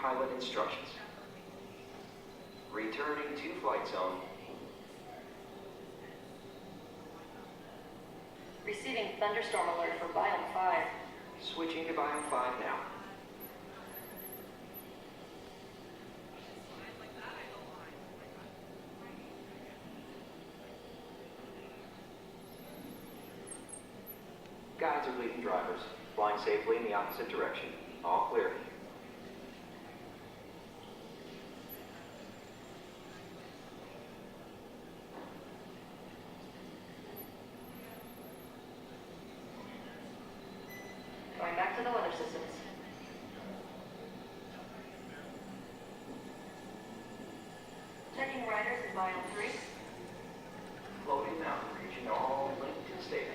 pilot instructions. Returning to flight zone. Receiving thunderstorm alert for biome 5. Switching to biome 5 now. Guides are leading drivers, flying safely in the opposite direction. All clear. Going back to the weather systems. Checking riders in biome 3. Floating mountain region, all linked and stable.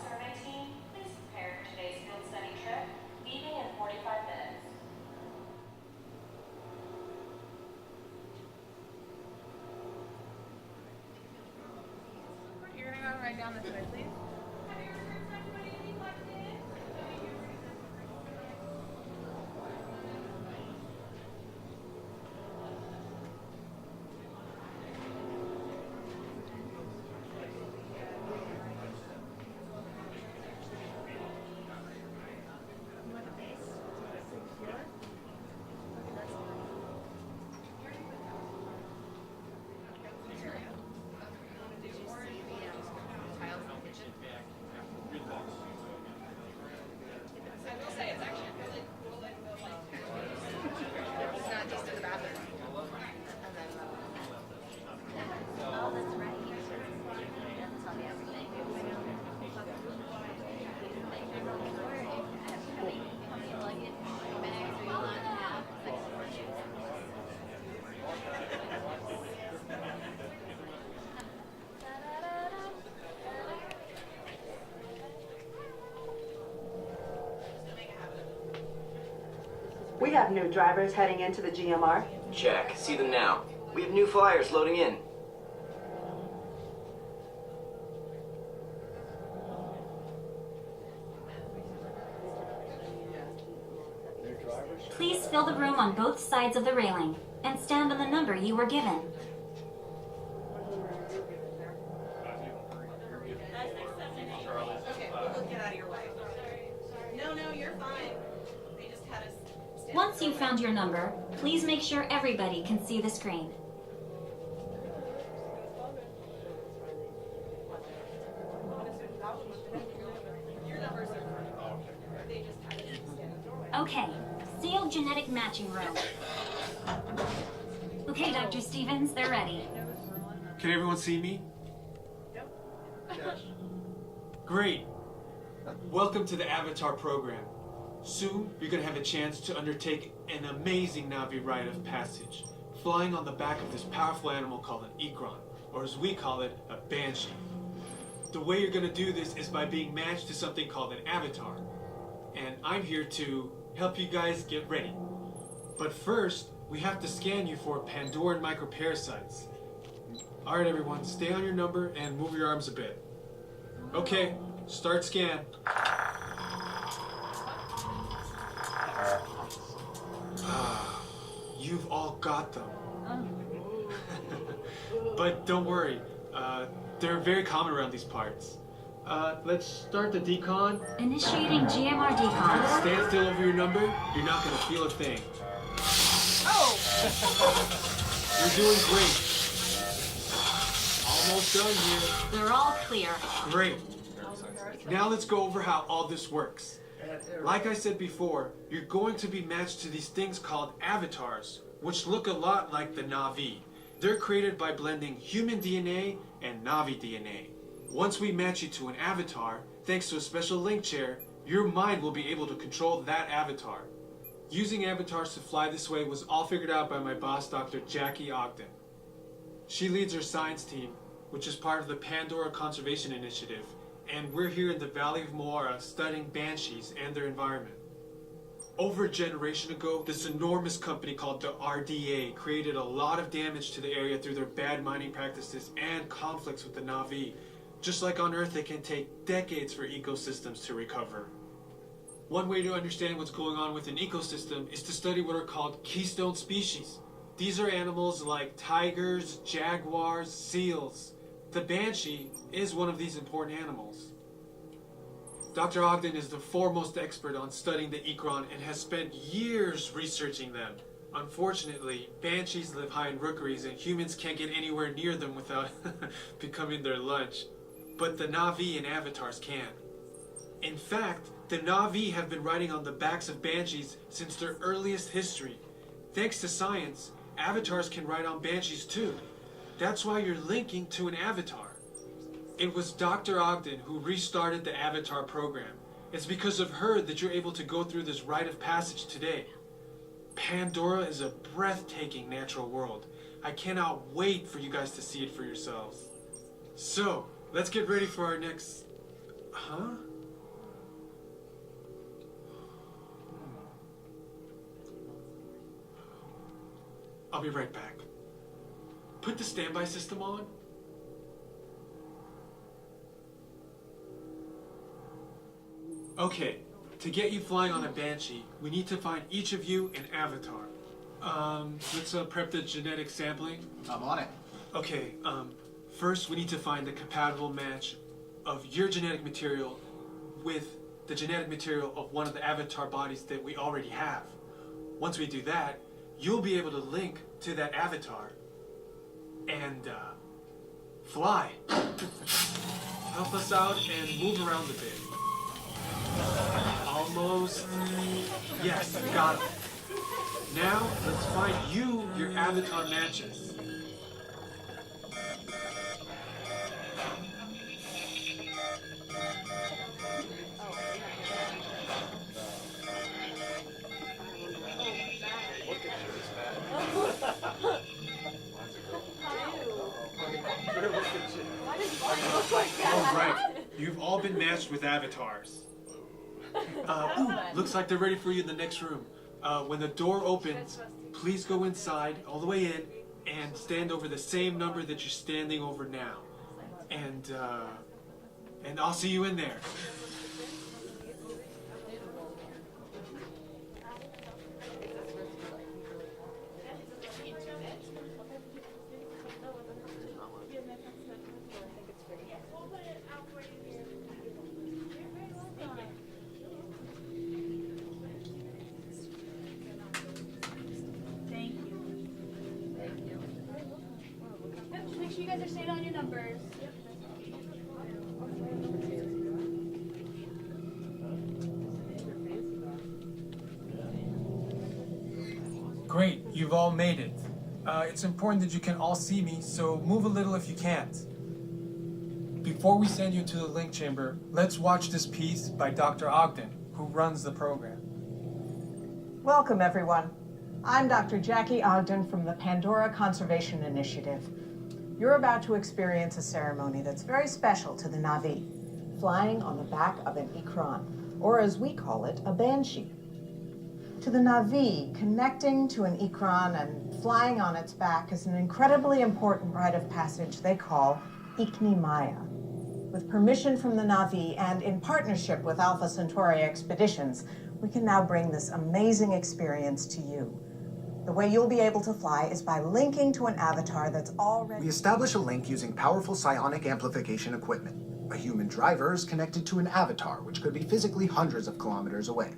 Survey team, please prepare for today's field study trip, leaving in 45 minutes. You're gonna go right down this way, please. We have new drivers heading into the GMR. Check. See them now. We have new flyers loading in. Please fill the room on both sides of the railing and stand on the number you were given. Okay, we'll get out of your way. No, you're fine. They just had us stand. Once you've found your number, please make sure everybody can see the screen. Your numbers are they just had us stand. Okay, sealed genetic matching room. Okay, Dr. Stevens, they're ready. Can everyone see me? Great. Welcome to the Avatar program. Soon, you're going to have a chance to undertake an amazing Navi rite of passage, flying on the back of this powerful animal called an Ikron, or as we call it, a banshee. The way you're going to do this is by being matched to something called an avatar. And I'm here to help you guys get ready. But first, we have to scan you for Pandoran microparasites. All right, everyone, stay on your number and move your arms a bit. Okay, start scan. You've all got them. But don't worry, they're very common around these parts. Let's start the decon. Initiating GMR decon. Stand still over your number, you're not gonna feel a thing. Oh! You're doing great. Almost done here. They're all clear. Great. Now let's go over how all this works. Like I said before, you're going to be matched to these things called avatars, which look a lot like the Na'vi. They're created by blending human DNA and Navi DNA. Once we match you to an avatar, thanks to a special link chair, your mind will be able to control that avatar. Using avatars to fly this way was all figured out by my boss, Dr. Jackie Ogden. She leads our science team, which is part of the Pandora Conservation Initiative, and we're here in the Valley of Moara studying banshees and their environment. Over a generation ago, this enormous company called the RDA created a lot of damage to the area through their bad mining practices and conflicts with the Na'vi. Just like on Earth, it can take decades for ecosystems to recover. One way to understand what's going on with an ecosystem is to study what are called keystone species. These are animals like tigers, jaguars, seals. The banshee is one of these important animals. Dr. Ogden is the foremost expert on studying the ikran and has spent years researching them. Unfortunately, banshees live high in rookeries and humans can't get anywhere near them without becoming their lunch. But the Na'vi and avatars can. In fact, the Na'vi have been riding on the backs of banshees since their earliest history. Thanks to science, avatars can ride on banshees too. That's why you're linking to an avatar. It was Dr. Ogden who restarted the Avatar program. It's because of her that you're able to go through this rite of passage today. Pandora is a breathtaking natural world. I cannot wait for you guys to see it for yourselves. So, let's get ready for our next... Huh? I'll be right back. Put the standby system on. Okay, to get you flying on a banshee, we need to find each of you an avatar. Let's prep the genetic sampling. I'm on it. Okay, first we need to find the compatible match of your genetic material with the genetic material of one of the avatar bodies that we already have. Once we do that, you'll be able to link to that avatar and fly. Help us out and move around a bit. Almost. Yes, got it. Now, let's find you your avatar matches. All right, you've all been matched with avatars. Looks like they're ready for you in the next room. When the door opens, please go inside, all the way in, and stand over the same number that you're standing over now. And I'll see you in there. Make sure you guys are staying on your numbers. Great, you've all made it. It's important that you can all see me, so move a little if you can't. Before we send you to the link chamber, let's watch this piece by Dr. Ogden, who runs the program. Welcome, everyone. I'm Dr. Jackie Ogden from the Pandora Conservation Initiative. You're about to experience a ceremony that's very special to the Na'vi, flying on the back of an ikran, or as we call it, a banshee. To the Na'vi, connecting to an ikran and flying on its back is an incredibly important rite of passage they call Ikni Maya. With permission from the Na'vi and in partnership with Alpha Centauri Expeditions, we can now bring this amazing experience to you. The way you'll be able to fly is by linking to an avatar that's already... We establish a link using powerful psionic amplification equipment. A human driver is connected to an avatar, which could be physically hundreds of kilometers away.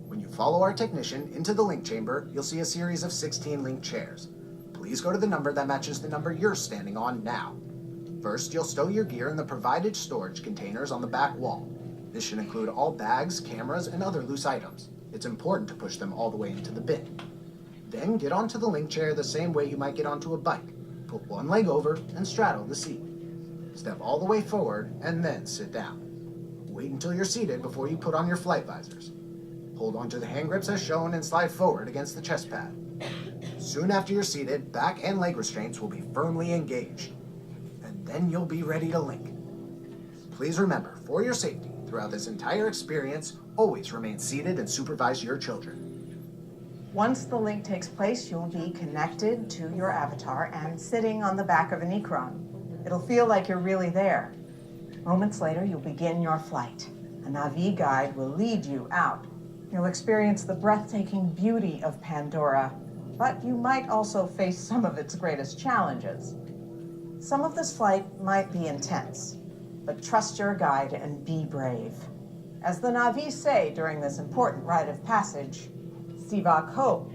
When you follow our technician into the link chamber, you'll see a series of 16 link chairs. Please go to the number that matches the number you're standing on now. First, you'll stow your gear in the provided storage containers on the back wall. This should include all bags, cameras, and other loose items. It's important to push them all the way into the bin. Then get onto the link chair the same way you might get onto a bike. Put one leg over and straddle the seat. Step all the way forward and then sit down. Wait until you're seated before you put on your flight visors. Hold onto the hand grips as shown and slide forward against the chest pad. Soon after you're seated, back and leg restraints will be firmly engaged. And then you'll be ready to link. Please remember, for your safety, throughout this entire experience, always remain seated and supervise your children. Once the link takes place, you'll be connected to your avatar and sitting on the back of an Ikron. It'll feel like you're really there. Moments later, you'll begin your flight. A Na'vi guide will lead you out. You'll experience the breathtaking beauty of Pandora, but you might also face some of its greatest challenges. Some of this flight might be intense, but trust your guide and be brave. As the Na'vi say during this important rite of passage, Sivak Ho,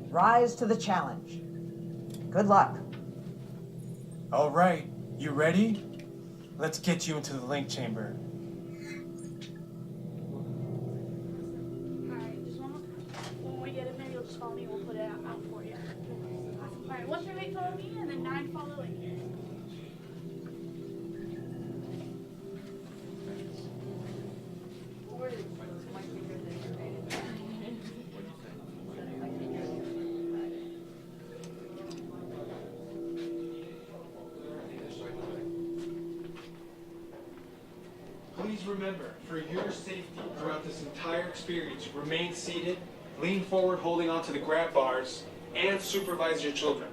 rise to the challenge. Good luck. All right, you ready? Let's get you into the link chamber. Alright, just when we get in there, you'll just follow me, we'll put it out for you. Awesome. Alright, what's your 8 follow me, and then 9 follow in. Please remember, for your safety throughout this entire experience, remain seated, lean forward holding onto the grab bars, and supervise your children.